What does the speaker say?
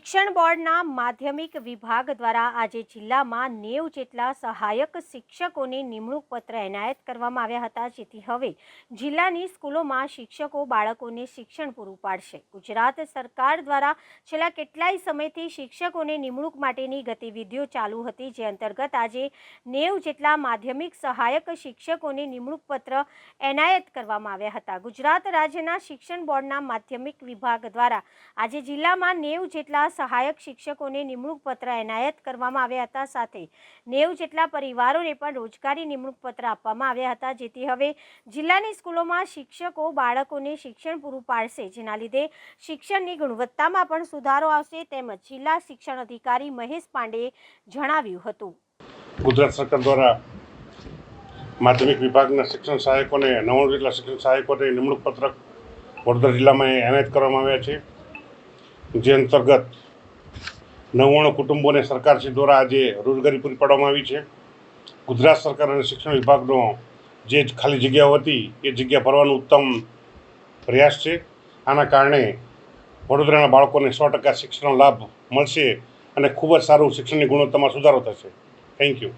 શિક્ષણ બોર્ડના માધ્યમિક વિભાગ દ્વારા આજે જિલ્લામાં 90 જેટલા સહાયક શિક્ષકોને નિમણૂક પત્ર એનાયત કરવામાં આવ્યા હતા, જેથી હવે જિલ્લાની સ્કૂલોમાં શિક્ષકો બાળકોને શિક્ષણ પૂરું પાડશે। ગુજરાત સરકાર દ્વારા છેલ્લા કેટલાય સમયથી શિક્ષકોને નિમણૂક માટેની ગતિવિધિઓ ચાલુ હતી, જે અંતર્ગત આજે 90 જેટલા માધ્યમિક સહાયક શિક્ષકોને નિમણૂક પત્ર એનાયત કરવામાં આવ્યા હતા। ગુજરાત રાજ્યના શિક્ષણ બોર્ડના માધ્યમિક વિભાગ દ્વારા આજે જિલ્લામાં 90 જેટલા સહાયક શિક્ષકોને નિમણૂક પત્ર એનાયત કરવામાં આવ્યા હતા, સાથે 90 જેટલા પરિવારોને પણ રોજગારી નિમણૂક પત્ર આપવામાં આવ્યા હતા, જેથી હવે જિલ્લાની સ્કૂલોમાં શિક્ષકો બાળકોને શિક્ષણ પૂરું પાડશે, જેના લીધે શિક્ષણની ગુણવત્તામાં પણ સુધારો આવશે, તેમજ જિલ્લા શિક્ષણ અધિકારી મહેશ પાંડેએ જણાવ્યું હતું। ગુજરાત સરકાર દ્વારા માધ્યમિક વિભાગના શિક્ષણ સહાયકોને 90 જેટલા શિક્ષણ સહાયકોને નિમણૂક પત્રક વડોદરા જિલ્લામાં એનાયત કરવામાં આવ્યા છે, જે અંતર્ગત 99 કુટુંબોને સરકારશ્રી દ્વારા આજે રોજગારી પૂરી પાડવામાં આવી છે। ગુજરાત સરકાર અને શિક્ષણ વિભાગનો જે ખાલી જગ્યાઓ હતી એ જગ્યા ભરવાનો ઉત્તમ પ્રયાસ છે। આના કારણે વડોદરાના બાળકોને 100% શિક્ષણનો લાભ મળશે અને ખૂબ જ સારું શિક્ષણની ગુણવત્તામાં સુધારો થશે। Thank you.